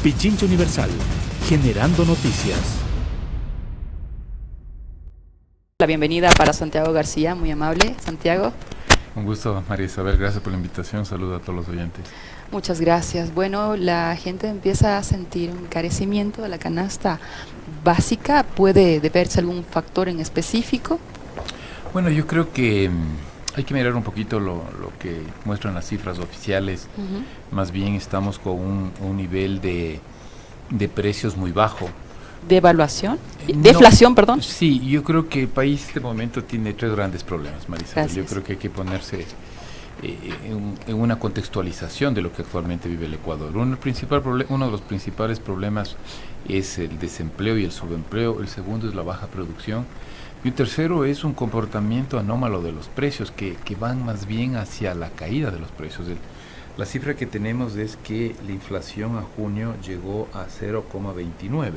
Pichincha Universal, generando noticias. La bienvenida para Santiago García, muy amable. Santiago. Un gusto, María Isabel, gracias por la invitación, saludo a todos los oyentes. Muchas gracias. Bueno, la gente empieza a sentir un encarecimiento de la canasta básica. ¿Puede deberse a algún factor en específico? Bueno, yo creo que hay que mirar un poquito lo que muestran las cifras oficiales. Más bien estamos con un nivel de precios muy bajo. ¿Devaluación? ¿Deflación, perdón? Sí, yo creo que el país en este momento tiene tres grandes problemas, María Isabel. Yo creo que hay que ponerse en una contextualización de lo que actualmente vive el Ecuador. Uno de los principales problemas es el desempleo y el subempleo. El segundo es la baja producción. Y el tercero es un comportamiento anómalo de los precios que van más bien hacia la caída de los precios. La cifra que tenemos es que la inflación a junio llegó a 0,29.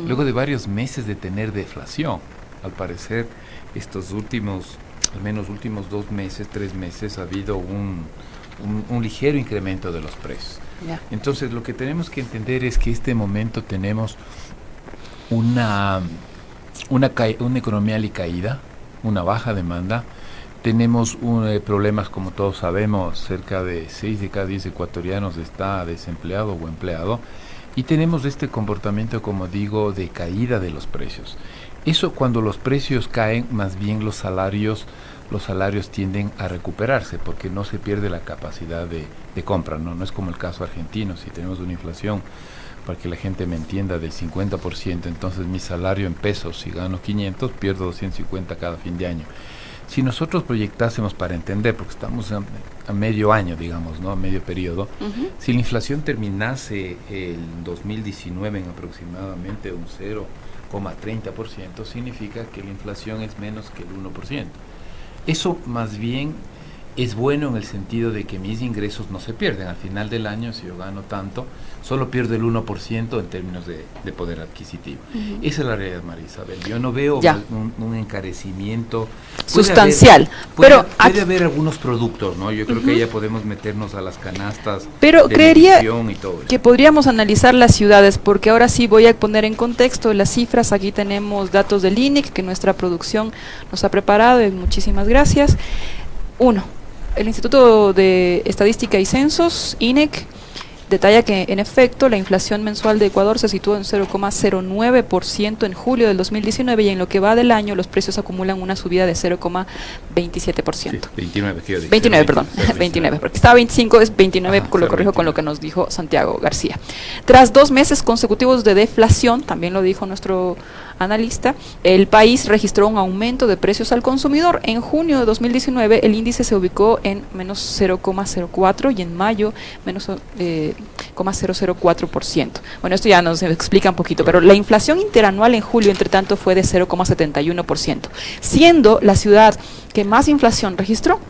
Luego de varios meses de tener deflación. Al parecer, al menos últimos 2 meses, 3 meses, ha habido un ligero incremento de los precios. Entonces, lo que tenemos que entender es que en este momento tenemos una economía alicaída, una baja demanda. Tenemos problemas, como todos sabemos, cerca de 6 de cada 10 ecuatorianos está desempleado o empleado. Y tenemos este comportamiento, como digo, de caída de los precios. Eso, cuando los precios caen, más bien los salarios tienden a recuperarse porque no se pierde la capacidad de compra, ¿no? No es como el caso argentino. Si tenemos una inflación, para que la gente me entienda, del 50%, entonces mi salario en pesos, si gano 500, pierdo 250 cada fin de año. Si nosotros proyectásemos para entender, porque estamos a medio año, digamos, ¿no? A medio periodo, si la inflación terminase el 2019 en aproximadamente un 0,30%, significa que la inflación es menos que el 1%. Eso más bien es bueno en el sentido de que mis ingresos no se pierden. Al final del año, si yo gano tanto, solo pierdo el 1% en términos de poder adquisitivo. Esa es la realidad, María Isabel. Yo no veo un encarecimiento sustancial. Puede haber algunos productos, ¿no? Yo creo que ya podemos meternos a las canastas. Pero de creería y todo eso. Que podríamos analizar las ciudades, porque ahora sí voy a poner en contexto las cifras. Aquí tenemos datos del INEC que nuestra producción nos ha preparado, y muchísimas gracias. El Instituto de Estadística y Censos, INEC, detalla que en efecto la inflación mensual de Ecuador se situó en 0,09% en julio del 2019 y en lo que va del año los precios acumulan una subida de 0,27%. Sí, 29, perdón, 29, porque estaba 25, es 29, lo corrijo con lo que nos dijo Santiago García. Tras 2 meses consecutivos de deflación, también lo dijo nuestro analista, el país registró un aumento de precios al consumidor. En junio de 2019 el índice se ubicó en menos 0,04 y en mayo menos 0,004%. Bueno, esto ya nos explica un poquito, pero la inflación interanual en julio, entre tanto, fue de 0,71%, siendo la ciudad que más inflación registró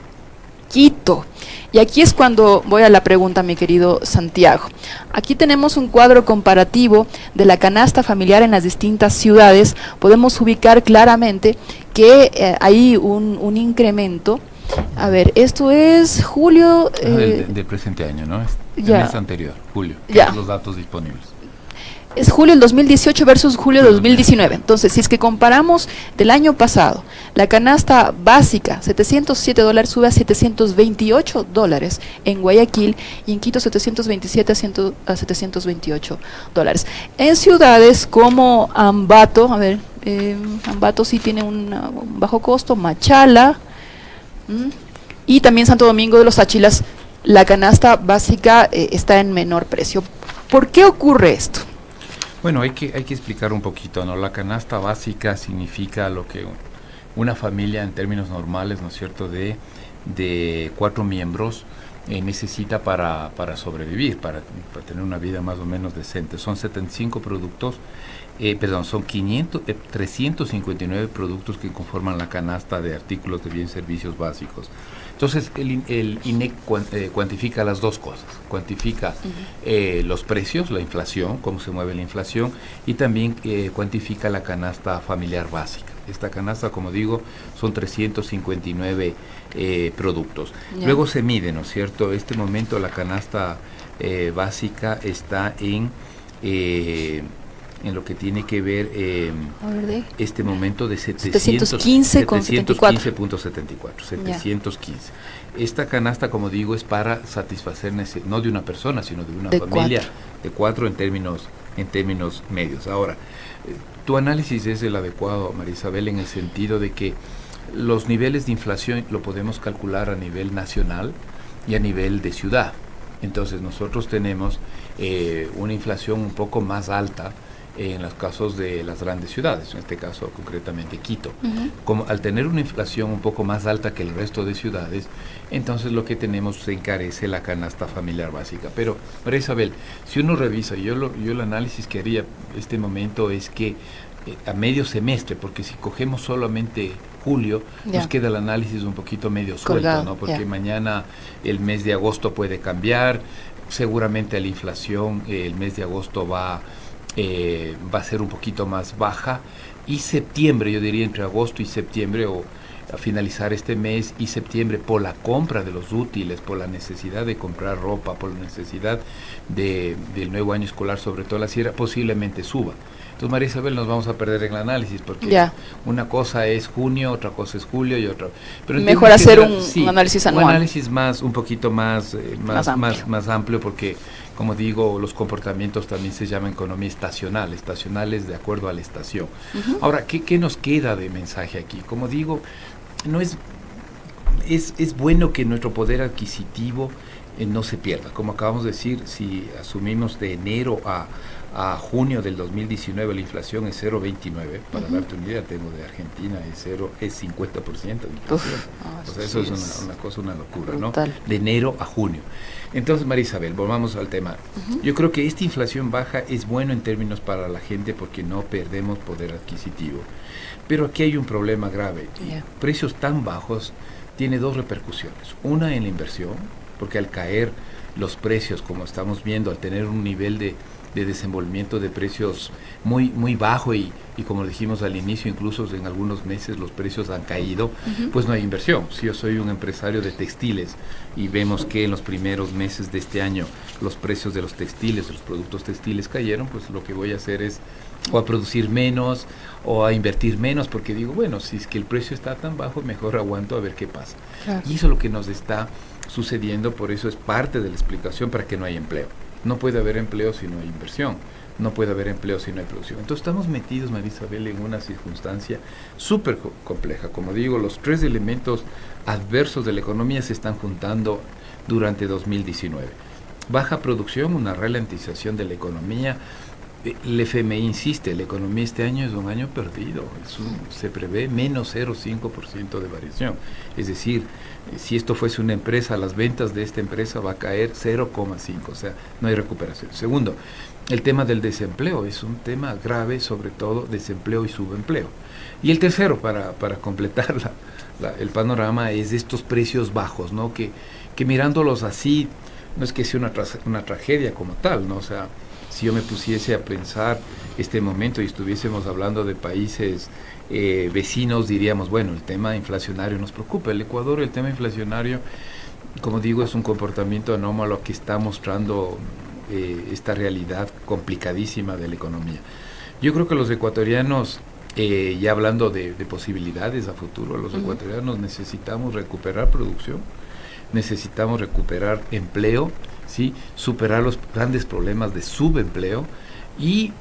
Quito. Y aquí es cuando voy a la pregunta, mi querido Santiago. Aquí tenemos un cuadro comparativo de la canasta familiar en las distintas ciudades. Podemos ubicar claramente que hay un incremento. A ver, esto es julio... del presente año, ¿no? El mes anterior, julio. Los datos disponibles. Es julio del 2018 versus julio del 2019. Entonces, si es que comparamos del año pasado, la canasta básica, $707, sube a $728 en Guayaquil, y en Quito 727 a $728. En ciudades como Ambato, Ambato sí tiene un bajo costo, Machala, y también Santo Domingo de los Áchilas, la canasta básica está en menor precio. ¿Por qué ocurre esto? Bueno, hay que explicar un poquito, ¿no? La canasta básica significa lo que una familia en términos normales, ¿no es cierto?, de 4 miembros necesita para sobrevivir, para tener una vida más o menos decente. Son 75 productos, son 359 productos que conforman la canasta de artículos de bienes y servicios básicos. Entonces, el INEC cuantifica las dos cosas. Cuantifica los precios, la inflación, cómo se mueve la inflación, y también cuantifica la canasta familiar básica. Esta canasta, como digo, son 359 productos. Luego se mide, ¿no es cierto? Este momento la canasta básica está en lo que tiene que ver este momento de 715.74. Esta canasta, como digo, es para satisfacer no de una persona, sino de una familia de 4 en términos medios. Ahora, tu análisis es el adecuado, María Isabel, en el sentido de que los niveles de inflación lo podemos calcular a nivel nacional y a nivel de ciudad. Entonces nosotros tenemos una inflación un poco más alta en los casos de las grandes ciudades, en este caso concretamente Quito. Como al tener una inflación un poco más alta que el resto de ciudades, entonces lo que tenemos se encarece la canasta familiar básica. Pero, María Isabel, si uno revisa, yo el análisis que haría este momento es que a medio semestre, porque si cogemos solamente julio, nos queda el análisis un poquito medio suelto, ¿no? Porque mañana el mes de agosto puede cambiar, seguramente la inflación el mes de agosto va a ser un poquito más baja, y septiembre, yo diría entre agosto y septiembre, o a finalizar este mes y septiembre, por la compra de los útiles, por la necesidad de comprar ropa, por la necesidad del nuevo año escolar, sobre todo la sierra, posiblemente suba. Entonces, María Isabel, nos vamos a perder en el análisis, porque una cosa es junio, otra cosa es julio y otra. Pero mejor hacer un análisis anual. Un análisis un poquito más amplio, porque, como digo, los comportamientos también se llaman economía estacional, estacionales de acuerdo a la estación. Ahora, ¿qué nos queda de mensaje aquí? Como digo, no es bueno que nuestro poder adquisitivo no se pierda. Como acabamos de decir, si asumimos de enero a junio del 2019 la inflación es 0,29, para darte una idea, tengo de Argentina, es 50% de inflación. O sea, eso es una locura, brutal, ¿no? De enero a junio. Entonces, María Isabel, volvamos al tema. Yo creo que esta inflación baja es bueno en términos para la gente, porque no perdemos poder adquisitivo. Pero aquí hay un problema grave. Precios tan bajos tiene dos repercusiones. Una en la inversión, porque al caer los precios, como estamos viendo, al tener un nivel de desenvolvimiento de precios muy bajo, y como dijimos al inicio, incluso en algunos meses los precios han caído, pues no hay inversión. Si yo soy un empresario de textiles y vemos que en los primeros meses de este año los precios de los textiles, de los productos textiles cayeron, pues lo que voy a hacer es o a producir menos o a invertir menos, porque digo, bueno, si es que el precio está tan bajo, mejor aguanto a ver qué pasa. Claro. Y eso es lo que nos está sucediendo, por eso es parte de la explicación para que no haya empleo. No puede haber empleo si no hay inversión, no puede haber empleo si no hay producción. Entonces estamos metidos, María Isabel, en una circunstancia súper compleja. Como digo, los tres elementos adversos de la economía se están juntando durante 2019. Baja producción, una ralentización de la economía. El FMI insiste, la economía este año es un año perdido, se prevé menos 0,5% de variación. Es decir, si esto fuese una empresa, las ventas de esta empresa va a caer 0,5%, o sea, no hay recuperación. Segundo, el tema del desempleo es un tema grave, sobre todo desempleo y subempleo. Y el tercero, para completar el panorama, es estos precios bajos, ¿no? Que mirándolos así, no es que sea una tragedia como tal, ¿no? O sea, si yo me pusiese a pensar este momento y estuviésemos hablando de países vecinos, diríamos, bueno, el tema inflacionario nos preocupa. El Ecuador, el tema inflacionario, como digo, es un comportamiento anómalo que está mostrando esta realidad complicadísima de la economía. Yo creo que los ecuatorianos, ya hablando de posibilidades a futuro, los ecuatorianos necesitamos recuperar producción, necesitamos recuperar empleo, ¿sí? Superar los grandes problemas de subempleo, y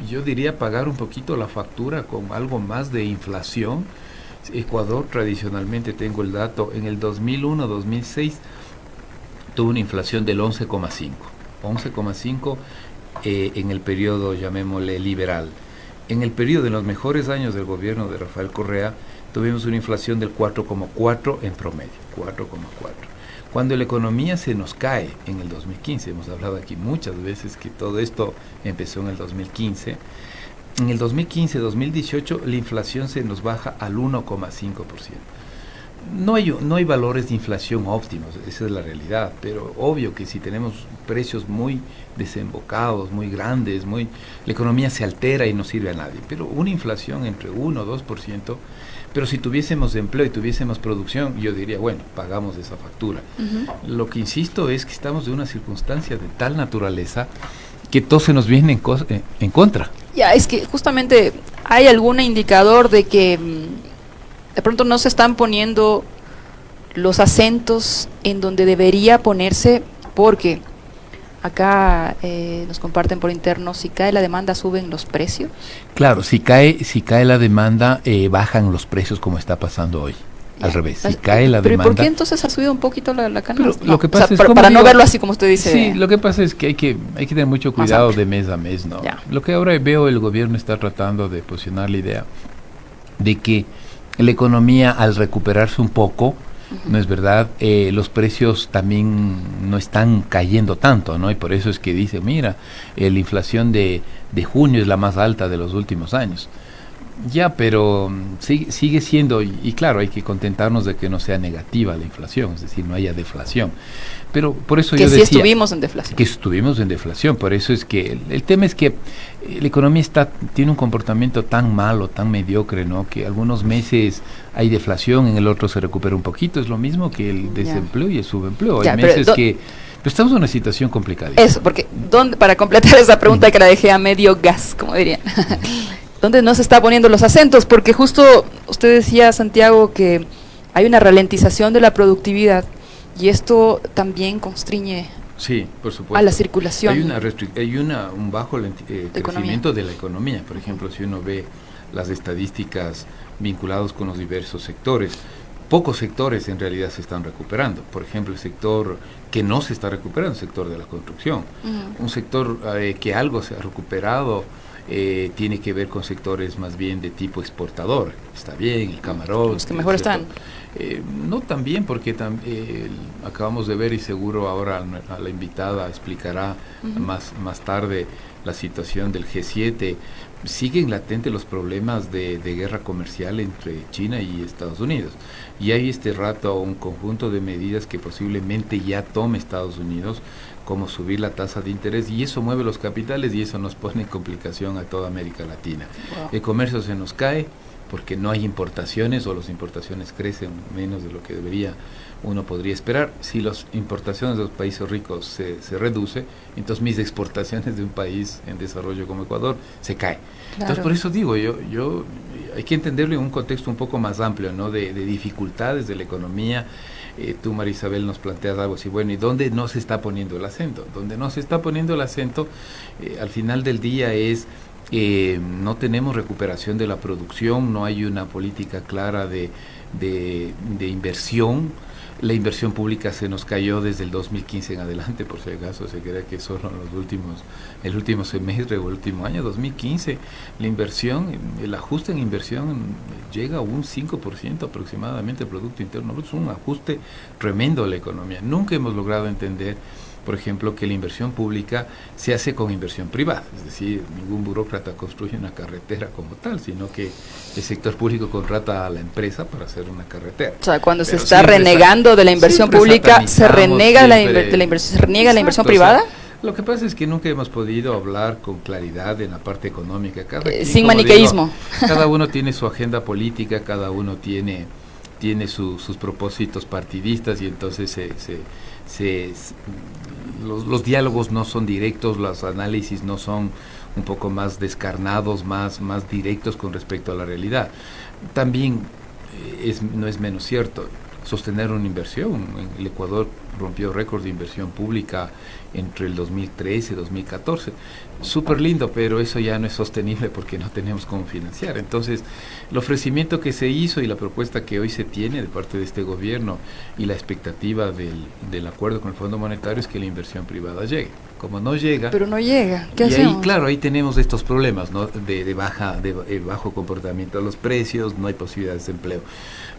yo diría pagar un poquito la factura con algo más de inflación. Ecuador tradicionalmente, tengo el dato, en el 2001-2006 tuvo una inflación del 11,5 en el periodo, llamémosle, liberal. En el periodo de los mejores años del gobierno de Rafael Correa tuvimos una inflación del 4,4 en promedio, 4,4. Cuando la economía se nos cae en el 2015, hemos hablado aquí muchas veces que todo esto empezó en el 2015, en el 2015-2018 la inflación se nos baja al 1,5%. No hay valores de inflación óptimos, esa es la realidad, pero obvio que si tenemos precios muy desembocados, muy grandes, la economía se altera y no sirve a nadie. Pero una inflación entre 1 o 2%, pero si tuviésemos empleo y tuviésemos producción, yo diría, bueno, pagamos esa factura. Lo que insisto es que estamos en una circunstancia de tal naturaleza que todo se nos viene en contra. Ya, es que justamente hay algún indicador de que de pronto no se están poniendo los acentos en donde debería ponerse, porque acá nos comparten por interno, si cae la demanda, ¿suben los precios? Claro, si cae la demanda, bajan los precios, como está pasando hoy. Al revés, si cae la demanda... ¿Pero por qué entonces ha subido un poquito la canasta? Lo que pasa es, para no verlo así como usted dice. Sí, lo que pasa es que hay que tener mucho cuidado de mes a mes, ¿no? Ya. Lo que ahora veo, el gobierno está tratando de posicionar la idea de que la economía, al recuperarse un poco, ¿no es verdad? Los precios también no están cayendo tanto, ¿no? Y por eso es que dice, mira, la inflación de junio es la más alta de los últimos años. Ya, pero sigue siendo, y claro, hay que contentarnos de que no sea negativa la inflación, es decir, no haya deflación. Pero por eso que yo decía... Que sí estuvimos en deflación. Que estuvimos en deflación, por eso es que el tema es que la economía tiene un comportamiento tan malo, tan mediocre, ¿no? Que algunos meses hay deflación, en el otro se recupera un poquito, es lo mismo que el desempleo y el subempleo. Hay meses que... Pero estamos en una situación complicada. Eso, porque para completar esa pregunta que la dejé a medio gas, como dirían. ¿Dónde no se está poniendo los acentos? Porque justo usted decía, Santiago, que hay una ralentización de la productividad y esto también constriñe Sí, por supuesto. A la circulación. Hay un bajo crecimiento de la economía. Por ejemplo, si uno ve las estadísticas vinculadas con los diversos sectores, pocos sectores en realidad se están recuperando. Por ejemplo, el sector que no se está recuperando, el sector de la construcción. Un sector que algo se ha recuperado tiene que ver con sectores más bien de tipo exportador. Está bien, el camarón. Los que mejor están. No tan bien, porque acabamos de ver, y seguro ahora a la invitada explicará más tarde la situación del G7. Siguen latentes los problemas de guerra comercial entre China y Estados Unidos. Y hay rato un conjunto de medidas que posiblemente ya tome Estados Unidos, como subir la tasa de interés, y eso mueve los capitales y eso nos pone en complicación a toda América Latina. Wow. El comercio se nos cae porque no hay importaciones, o las importaciones crecen menos de lo que uno podría esperar. Si las importaciones de los países ricos se reduce, entonces mis exportaciones de un país en desarrollo como Ecuador se caen. Claro. Entonces por eso digo, yo hay que entenderlo en un contexto un poco más amplio, ¿no? De dificultades de la economía. Tú, María Isabel, nos planteas algo así, bueno, ¿y dónde no se está poniendo el acento? Donde no se está poniendo el acento, al final del día es, no tenemos recuperación de la producción, no hay una política clara de inversión. La inversión pública se nos cayó desde el 2015 en adelante, por si acaso se crea que solo el último semestre o el último año, 2015, la inversión, el ajuste en inversión llega a un 5% aproximadamente del Producto Interno Bruto. Es un ajuste tremendo a la economía. Nunca hemos logrado entender, por ejemplo, que la inversión pública se hace con inversión privada, es decir, ningún burócrata construye una carretera como tal, sino que el sector público contrata a la empresa para hacer una carretera. O sea, cuando se está renegando de la inversión pública, ¿se reniega la inversión privada? Lo que pasa es que nunca hemos podido hablar con claridad en la parte económica. Sin maniqueísmo. Cada uno tiene su agenda política, cada uno tiene sus propósitos partidistas, y entonces los diálogos no son directos, los análisis no son un poco más descarnados, más directos con respecto a la realidad. También no es menos cierto sostener una inversión. El Ecuador rompió récord de inversión pública entre el 2013 y 2014. Súper lindo, pero eso ya no es sostenible porque no tenemos cómo financiar. Entonces, el ofrecimiento que se hizo y la propuesta que hoy se tiene de parte de este gobierno y la expectativa del acuerdo con el Fondo Monetario es que la inversión privada llegue. Como no llega... Pero no llega, ¿qué hacemos? Ahí, claro, ahí tenemos estos problemas, ¿no? de bajo comportamiento de los precios, no hay posibilidades de empleo.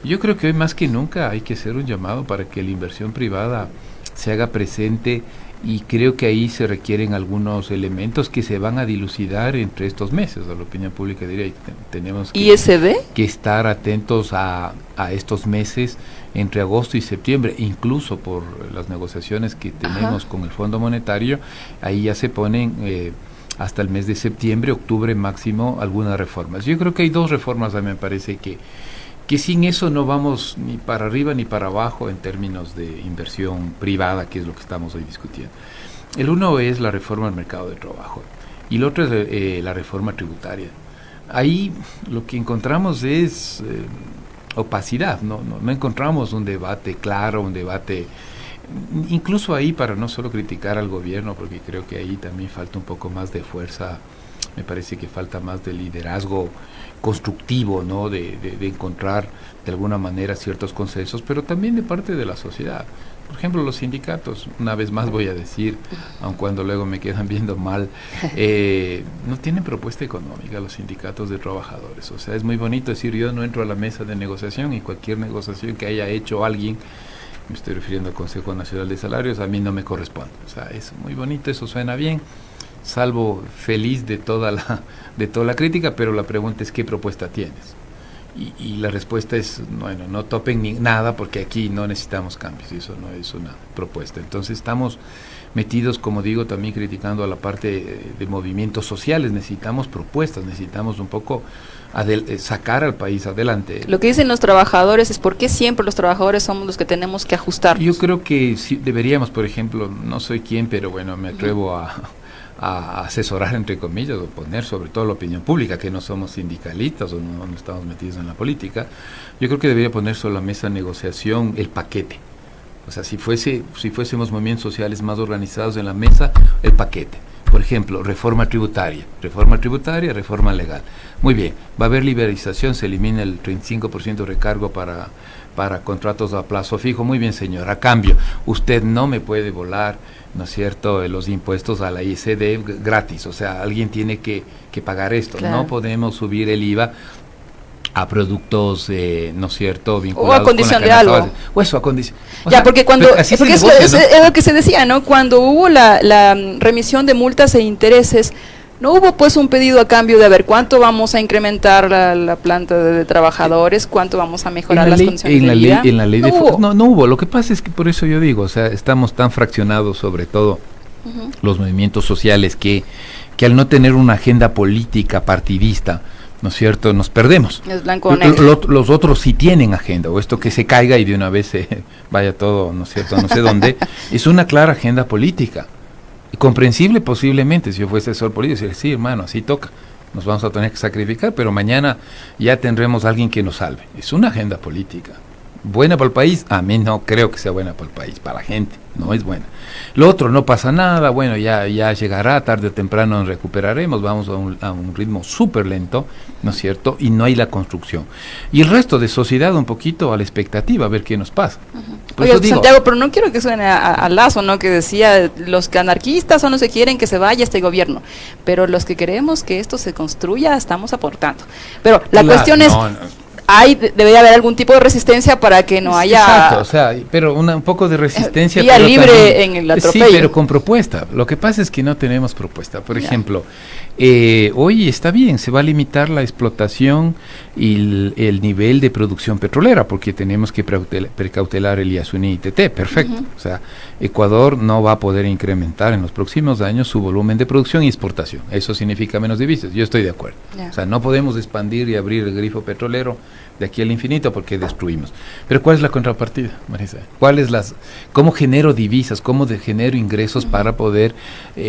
Yo creo que hoy más que nunca hay que hacer un llamado para que la inversión privada se haga presente y creo que ahí se requieren algunos elementos que se van a dilucidar entre estos meses. A la opinión pública diría, tenemos que estar atentos a estos meses entre agosto y septiembre, incluso por las negociaciones que tenemos con el Fondo Monetario. Ahí ya se ponen hasta el mes de septiembre, octubre máximo, algunas reformas. Yo creo que hay dos reformas, a mí me parece que sin eso no vamos ni para arriba ni para abajo en términos de inversión privada, que es lo que estamos hoy discutiendo. El uno es la reforma al mercado de trabajo y el otro es la reforma tributaria. Ahí lo que encontramos es opacidad, no encontramos un debate claro, un debate, incluso ahí, para no solo criticar al gobierno, porque creo que ahí también falta un poco más de fuerza, me parece que falta más de liderazgo constructivo, ¿no? De encontrar de alguna manera ciertos consensos, pero también de parte de la sociedad. Por ejemplo, los sindicatos, una vez más voy a decir, aun cuando luego me quedan viendo mal, no tienen propuesta económica los sindicatos de trabajadores. O sea, es muy bonito decir, yo no entro a la mesa de negociación y cualquier negociación que haya hecho alguien, me estoy refiriendo al Consejo Nacional de Salarios, a mí no me corresponde. O sea, es muy bonito, eso suena bien, salvo feliz de toda la crítica, pero la pregunta es ¿qué propuesta tienes? Y la respuesta es, bueno, no topen ni nada porque aquí no necesitamos cambios, y eso no es una propuesta. Entonces estamos metidos, como digo, también criticando a la parte de movimientos sociales. Necesitamos propuestas, necesitamos un poco sacar al país adelante. Lo que dicen los trabajadores es ¿por qué siempre los trabajadores somos los que tenemos que ajustarnos? Yo creo que sí, deberíamos, por ejemplo, no soy quien, pero bueno, me atrevo a asesorar, entre comillas, o poner sobre todo la opinión pública, que no somos sindicalistas o no estamos metidos en la política. Yo creo que debería poner sobre la mesa de negociación el paquete. O sea, si fuésemos movimientos sociales más organizados en la mesa, el paquete. Por ejemplo, reforma tributaria, reforma legal. Muy bien, va a haber liberalización, se elimina el 35% de recargo para contratos a plazo fijo. Muy bien, señor, a cambio, usted no me puede volar, ¿no es cierto?, los impuestos a la ICD gratis. O sea, alguien tiene que pagar esto. Claro. No podemos subir el IVA a productos, ¿no es cierto?, vinculados o a condición de algo. O eso, a condición. Ya, porque cuando, porque es lo que se decía, ¿no? Cuando hubo la remisión de multas e intereses, no hubo pues un pedido a cambio de a ver cuánto vamos a incrementar la planta de trabajadores, cuánto vamos a mejorar las condiciones de vida. En la ley no hubo. Lo que pasa es que por eso yo digo, o sea, estamos tan fraccionados, sobre todo los movimientos sociales, que al no tener una agenda política partidista, ¿no es cierto?, nos perdemos. Es blanco o negro. Los otros sí tienen agenda, o esto que se caiga y de una vez se vaya todo, ¿no es cierto?, no sé dónde, es una clara agenda política. Comprensible posiblemente, si yo fuese asesor político, decir, sí, hermano, así toca, nos vamos a tener que sacrificar, pero mañana ya tendremos a alguien que nos salve. Es una agenda política. ¿Buena para el país? A mí no creo que sea buena para el país, para la gente, no es buena. Lo otro, no pasa nada, bueno, ya llegará, tarde o temprano nos recuperaremos, vamos a un ritmo súper lento, ¿no es cierto? Y no hay la construcción. Y el resto de sociedad un poquito a la expectativa, a ver qué nos pasa. Oye, Santiago, pero no quiero que suene a Lazo, ¿no?, que decía, los anarquistas o no se quieren que se vaya este gobierno, pero los que queremos que esto se construya estamos aportando. Pero la cuestión es... debería haber algún tipo de resistencia para que no haya... Exacto, o sea, pero un poco de resistencia... Vía libre también, en el atropello. Sí, pero con propuesta. Lo que pasa es que no tenemos propuesta. Por ejemplo, hoy está bien, se va a limitar la explotación y el nivel de producción petrolera, porque tenemos que precautelar el Yasuní-ITT, perfecto. O sea, Ecuador no va a poder incrementar en los próximos años su volumen de producción y exportación. Eso significa menos divisas, yo estoy de acuerdo. O sea, no podemos expandir y abrir el grifo petrolero de aquí al infinito porque destruimos. Pero ¿cuál es la contrapartida, Marisa? ¿Cómo genero divisas? ¿Cómo genero ingresos para poder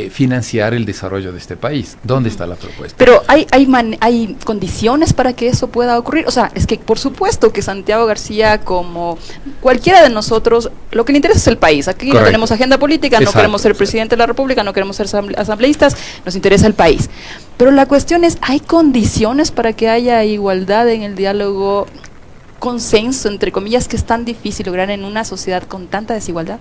financiar el desarrollo de este país? ¿Dónde está la propuesta? Pero hay condiciones para que eso pueda ocurrir. O sea, es que por supuesto que Santiago García, como cualquiera de nosotros, lo que le interesa es el país. Aquí Correcto. No tenemos agenda política, no queremos ser presidente de la República, no queremos ser asambleístas, nos interesa el país. Pero la cuestión es, ¿hay condiciones para que haya igualdad en el diálogo, consenso, entre comillas, que es tan difícil lograr en una sociedad con tanta desigualdad?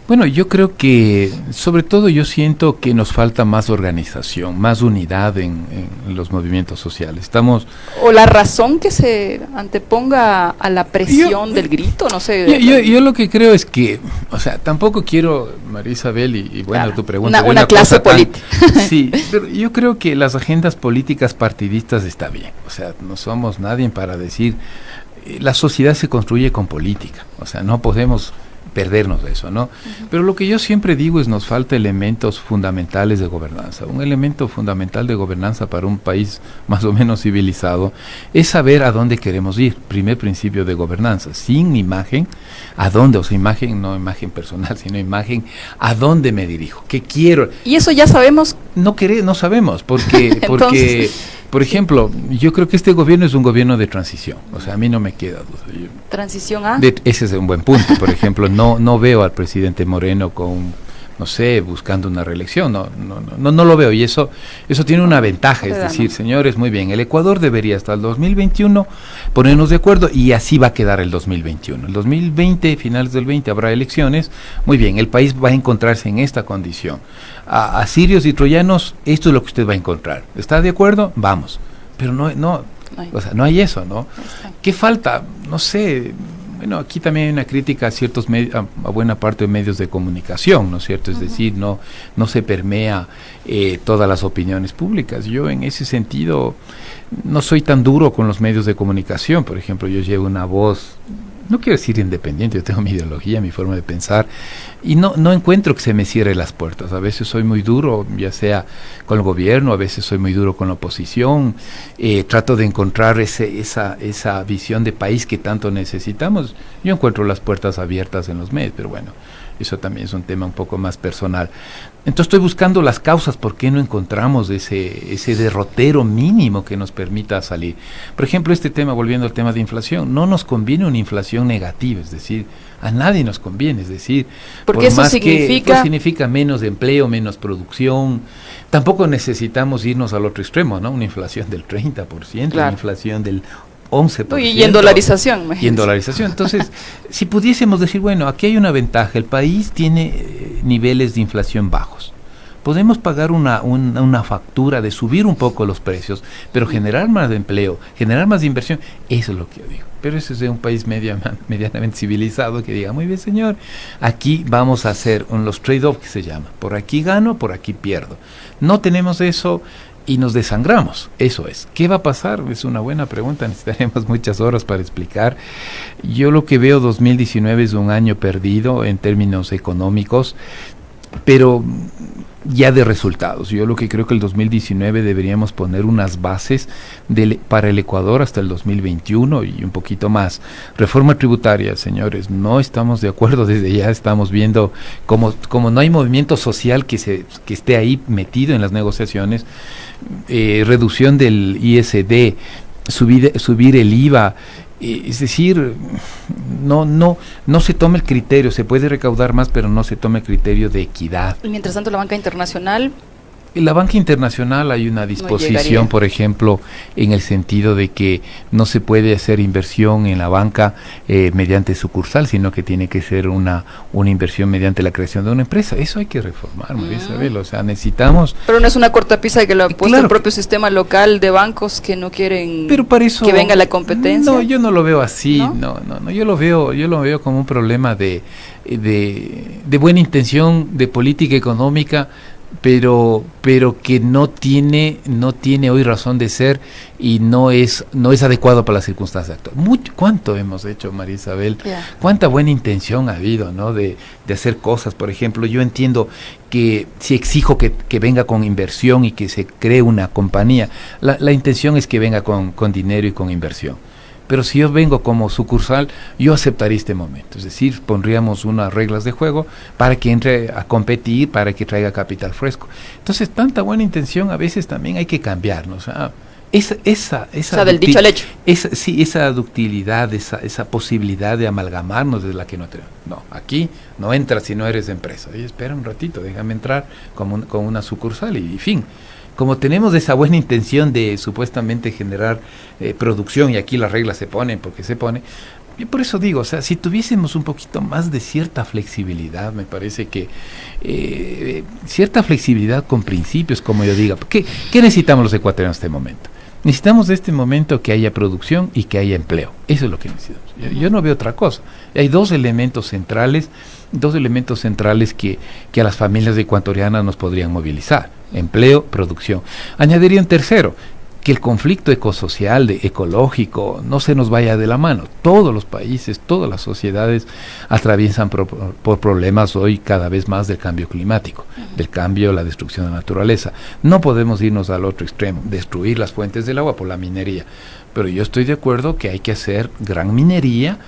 Bueno, yo creo que, sobre todo yo siento que nos falta más organización, más unidad en los movimientos sociales. Estamos... O la razón que se anteponga a la presión del grito, no sé. Yo lo que creo es que, o sea, tampoco quiero, María Isabel, y bueno, claro, tu pregunta... Una clase política. Sí, pero yo creo que las agendas políticas partidistas está bien. O sea, no somos nadie para decir... La sociedad se construye con política, o sea, no podemos perdernos de eso, ¿no? Pero lo que yo siempre digo es nos falta elementos fundamentales de gobernanza. Un elemento fundamental de gobernanza para un país más o menos civilizado es saber a dónde queremos ir. Primer principio de gobernanza, sin imagen, ¿a dónde? O sea, imagen, no imagen personal, sino imagen, ¿a dónde me dirijo? ¿Qué quiero? Y eso ya sabemos. No sabemos, porque por ejemplo, yo creo que este gobierno es un gobierno de transición, o sea, a mí no me queda duda. ¿Transición a? Ese es un buen punto, por ejemplo, no veo al presidente Moreno con, no sé, buscando una reelección, no lo veo, y eso tiene una ventaja, es decir, señores, muy bien, el Ecuador debería hasta el 2021 ponernos de acuerdo y así va a quedar el 2021. El 2020, finales del 20, habrá elecciones, muy bien, el país va a encontrarse en esta condición. A sirios y troyanos, esto es lo que usted va a encontrar. ¿Está de acuerdo? Vamos. Pero o sea, no hay eso, ¿no? ¿Qué falta? No sé. Bueno, aquí también hay una crítica a ciertos medios, a buena parte de medios de comunicación, ¿no es cierto? Es decir, no se permea todas las opiniones públicas. Yo en ese sentido no soy tan duro con los medios de comunicación. Por ejemplo, yo llevo una voz, no quiero decir independiente, yo tengo mi ideología, mi forma de pensar, y no encuentro que se me cierre las puertas. A veces soy muy duro, ya sea con el gobierno, a veces soy muy duro con la oposición, trato de encontrar esa visión de país que tanto necesitamos. Yo encuentro las puertas abiertas en los medios, pero bueno, eso también es un tema un poco más personal. Entonces estoy buscando las causas, ¿por qué no encontramos ese derrotero mínimo que nos permita salir? Por ejemplo, este tema, volviendo al tema de inflación, no nos conviene una inflación negativa, es decir, a nadie nos conviene, es decir, porque eso significa menos empleo, menos producción. Tampoco necesitamos irnos al otro extremo, ¿no? Una inflación del 30%, claro. Una inflación del 11%. Y en dolarización. Imagínense. Y en dolarización. Entonces, si pudiésemos decir, bueno, aquí hay una ventaja, el país tiene niveles de inflación bajos. Podemos pagar una factura de subir un poco los precios, pero generar más empleo, generar más inversión, eso es lo que yo digo. Pero eso es de un país medianamente civilizado que diga, muy bien señor, aquí vamos a hacer los trade-off que se llama, por aquí gano, por aquí pierdo. No tenemos eso y nos desangramos, eso es. ¿Qué va a pasar? Es una buena pregunta, necesitaremos muchas horas para explicar. Yo lo que veo 2019 es un año perdido en términos económicos, pero ya de resultados. Yo lo que creo que el 2019 deberíamos poner unas bases para el Ecuador hasta el 2021 y un poquito más. Reforma tributaria, señores, no estamos de acuerdo desde ya, estamos viendo como no hay movimiento social que esté ahí metido en las negociaciones, reducción del ISD, subir el IVA, es decir, no se toma el criterio, se puede recaudar más, pero no se toma el criterio de equidad. Y mientras tanto la banca internacional... En la banca internacional hay una disposición, por ejemplo, en el sentido de que no se puede hacer inversión en la banca mediante sucursal, sino que tiene que ser una inversión mediante la creación de una empresa. Eso hay que reformar, María Isabel, o sea, necesitamos... Pero no es una cortapisa que lo ha puesto el propio sistema local de bancos que no quieren pero para eso, que venga la competencia. No, yo no lo veo así, no, yo lo veo como un problema de buena intención, de política económica, pero que no tiene hoy razón de ser y no es adecuado para las circunstancias actuales. ¿Cuánto hemos hecho, María Isabel? Yeah. ¿Cuánta buena intención ha habido, ¿no? de hacer cosas? Por ejemplo, yo entiendo que si exijo que venga con inversión y que se cree una compañía, la intención es que venga con dinero y con inversión. Pero si yo vengo como sucursal, yo aceptaría este momento. Es decir, pondríamos unas reglas de juego para que entre a competir, para que traiga capital fresco. Entonces, tanta buena intención a veces también hay que cambiar, ¿no? O sea, del dicho al hecho. Esa ductilidad, esa posibilidad de amalgamarnos es la que no tenemos. No, aquí no entras si no eres empresa. Oye, espera un ratito, déjame entrar con una sucursal y fin. Como tenemos esa buena intención de supuestamente generar producción, y aquí las reglas se ponen porque se pone, Yo por eso digo, o sea, si tuviésemos un poquito más de cierta flexibilidad, me parece que cierta flexibilidad con principios, como yo diga, ¿qué necesitamos los ecuatorianos en este momento? Necesitamos en este momento que haya producción y que haya empleo. Eso es lo que necesitamos. Yo no veo otra cosa. Hay dos elementos centrales que a las familias ecuatorianas nos podrían movilizar: empleo, producción. Añadiría un tercero: que el conflicto ecosocial, ecológico, no se nos vaya de la mano. Todos los países, todas las sociedades atraviesan por problemas hoy cada vez más del cambio climático, del cambio, la destrucción de la naturaleza. No podemos irnos al otro extremo, destruir las fuentes del agua por la minería. Pero yo estoy de acuerdo que hay que hacer gran minería,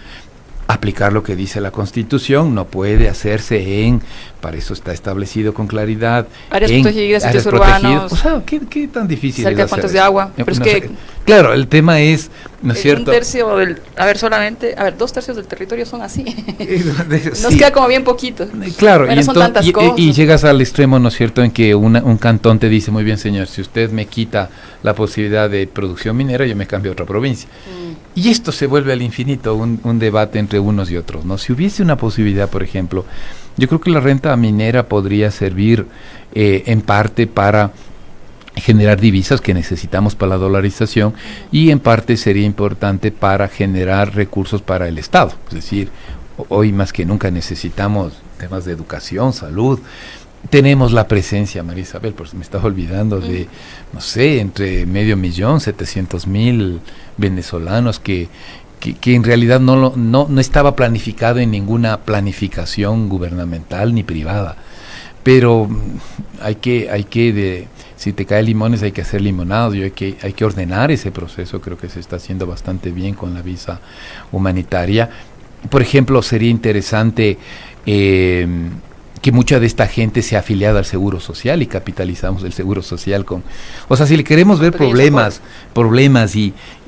aplicar lo que dice la Constitución. No puede hacerse para eso está establecido con claridad, áreas protegidas, sitios urbanos. O sea, ¿qué tan difícil cerca es de fuentes de agua. Pero es que claro, el tema es, ¿no es cierto? Un tercio dos tercios del territorio son así. Sí. Nos queda como bien poquito. Claro, pero son tantas cosas. Y llegas al extremo, ¿no es cierto?, en que un cantón te dice: muy bien, señor, si usted me quita la posibilidad de producción minera, yo me cambio a otra provincia. Y esto se vuelve al infinito un debate entre unos y otros, ¿no? Si hubiese una posibilidad, por ejemplo, yo creo que la renta minera podría servir en parte para generar divisas que necesitamos para la dolarización, y en parte sería importante para generar recursos para el Estado. Es decir, hoy más que nunca necesitamos temas de educación, salud. Tenemos la presencia, María Isabel, por si me estaba olvidando, de, no sé, entre 500,000, 700,000 venezolanos que en realidad no estaba planificado en ninguna planificación gubernamental ni privada. Pero si te caen limones hay que hacer limonados, y hay que ordenar ese proceso. Creo que se está haciendo bastante bien con la visa humanitaria. Por ejemplo, sería interesante que mucha de esta gente sea afiliada al Seguro Social, y capitalizamos el Seguro Social o sea, si le queremos ver problemas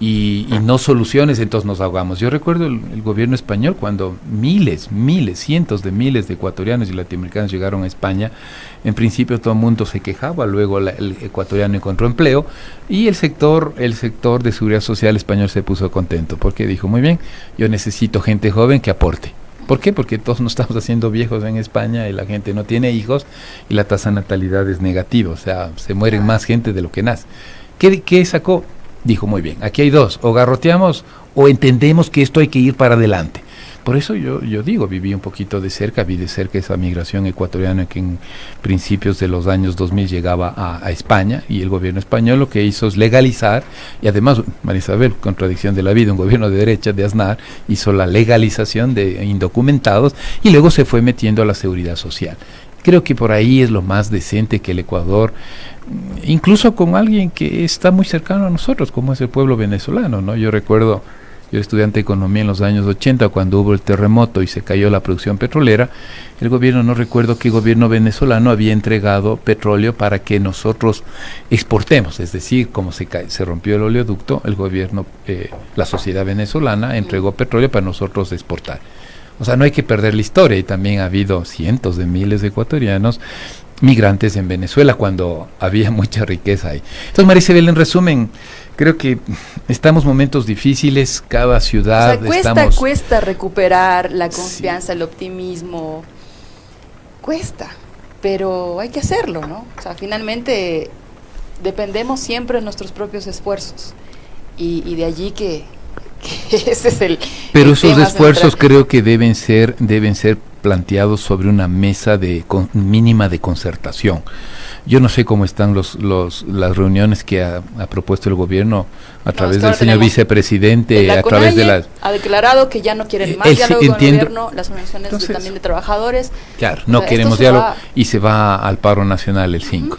y no soluciones, entonces nos ahogamos. Yo recuerdo el gobierno español, cuando cientos de miles de ecuatorianos y latinoamericanos llegaron a España. En principio todo el mundo se quejaba, luego el ecuatoriano encontró empleo, y el sector de seguridad social español se puso contento, porque dijo: muy bien, yo necesito gente joven que aporte. ¿Por qué? Porque todos nos estamos haciendo viejos en España y la gente no tiene hijos y la tasa de natalidad es negativa, o sea, se mueren más gente de lo que nace. ¿Qué sacó? Dijo: muy bien, aquí hay dos: o garroteamos o entendemos que esto hay que ir para adelante. Por eso yo digo, vi de cerca esa migración ecuatoriana que en principios de los años 2000 llegaba a España, y el gobierno español lo que hizo es legalizar, y además, María Isabel, contradicción de la vida, un gobierno de derecha de Aznar hizo la legalización de indocumentados, y luego se fue metiendo a la seguridad social. Creo que por ahí es lo más decente que el Ecuador, incluso con alguien que está muy cercano a nosotros, como es el pueblo venezolano, ¿no? Yo recuerdo, yo estudiante de economía en los años 80, cuando hubo el terremoto y se cayó la producción petrolera, el gobierno, no recuerdo qué gobierno venezolano, había entregado petróleo para que nosotros exportemos. Es decir, como se rompió el oleoducto, el gobierno, la sociedad venezolana entregó petróleo para nosotros exportar. O sea, no hay que perder la historia, y también ha habido cientos de miles de ecuatorianos migrantes en Venezuela cuando había mucha riqueza ahí. Entonces, María Isabel, en resumen, creo que estamos momentos difíciles, cada ciudad, o sea, cuesta recuperar la confianza, sí, el optimismo, cuesta, pero hay que hacerlo, ¿no? O sea, finalmente dependemos siempre de nuestros propios esfuerzos, y de allí que ese es el... Pero esos esfuerzos creo que deben ser planteados sobre una mesa mínima de concertación. Yo no sé cómo están las reuniones que ha propuesto el gobierno a través del señor vicepresidente, a través de las... Ha declarado que ya no quieren más diálogo con el gobierno, las organizaciones también de trabajadores. Claro, no queremos diálogo, y se va al paro nacional el 5.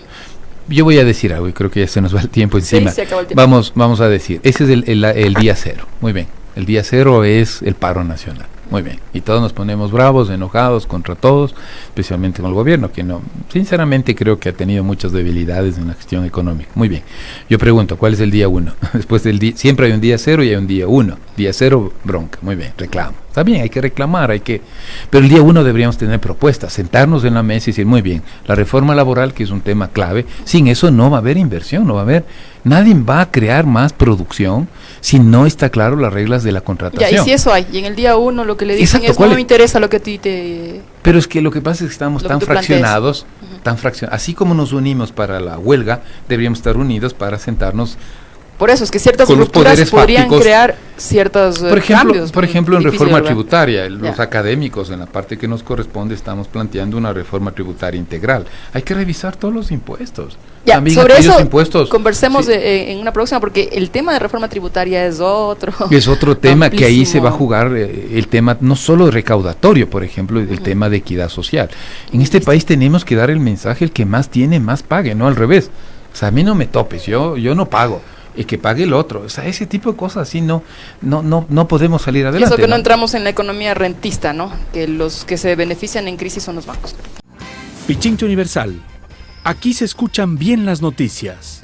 Yo voy a decir algo, y creo que ya se nos va el tiempo encima. Sí, se acabó el tiempo. Vamos a decir, ese es el día cero. Muy bien, el día cero es el paro nacional. Muy bien, y todos nos ponemos bravos, enojados contra todos, especialmente con el gobierno, que no, sinceramente creo que ha tenido muchas debilidades en la gestión económica. Muy bien, yo pregunto, ¿cuál es el día 1? Después del día, siempre hay un día cero y hay un día 1. Día cero, bronca. Muy bien, reclamo. Está bien, hay que reclamar, pero el día uno deberíamos tener propuestas, sentarnos en la mesa y decir, muy bien, la reforma laboral, que es un tema clave, sin eso no va a haber inversión, nadie va a crear más producción si no está claro las reglas de la contratación. Ya, y si eso hay, y en el día uno lo que le dicen Exacto, es, no me interesa lo que a ti te... Pero es que lo que pasa es que estamos tan fraccionados, plantees. Así como nos unimos para la huelga, deberíamos estar unidos para sentarnos. Por eso es que ciertas con los rupturas poderes podrían fácticos, crear ciertos cambios. Por ejemplo, en reforma ¿verdad? tributaria, los académicos, en la parte que nos corresponde, estamos planteando una reforma tributaria integral. Hay que revisar todos los impuestos. Ya, también sobre eso impuestos, conversemos en una próxima, porque el tema de reforma tributaria es otro. Es otro tema amplísimo. Que ahí se va a jugar el tema no solo recaudatorio, por ejemplo, el tema de equidad social. En este país tenemos que dar el mensaje, el que más tiene, más pague, no al revés. O sea, a mí no me topes, yo no pago. Y que pague el otro, o sea, ese tipo de cosas así no podemos salir adelante. Y eso que no entramos en la economía rentista, ¿no? Que los que se benefician en crisis son los bancos. Pichincha Universal. Aquí se escuchan bien las noticias.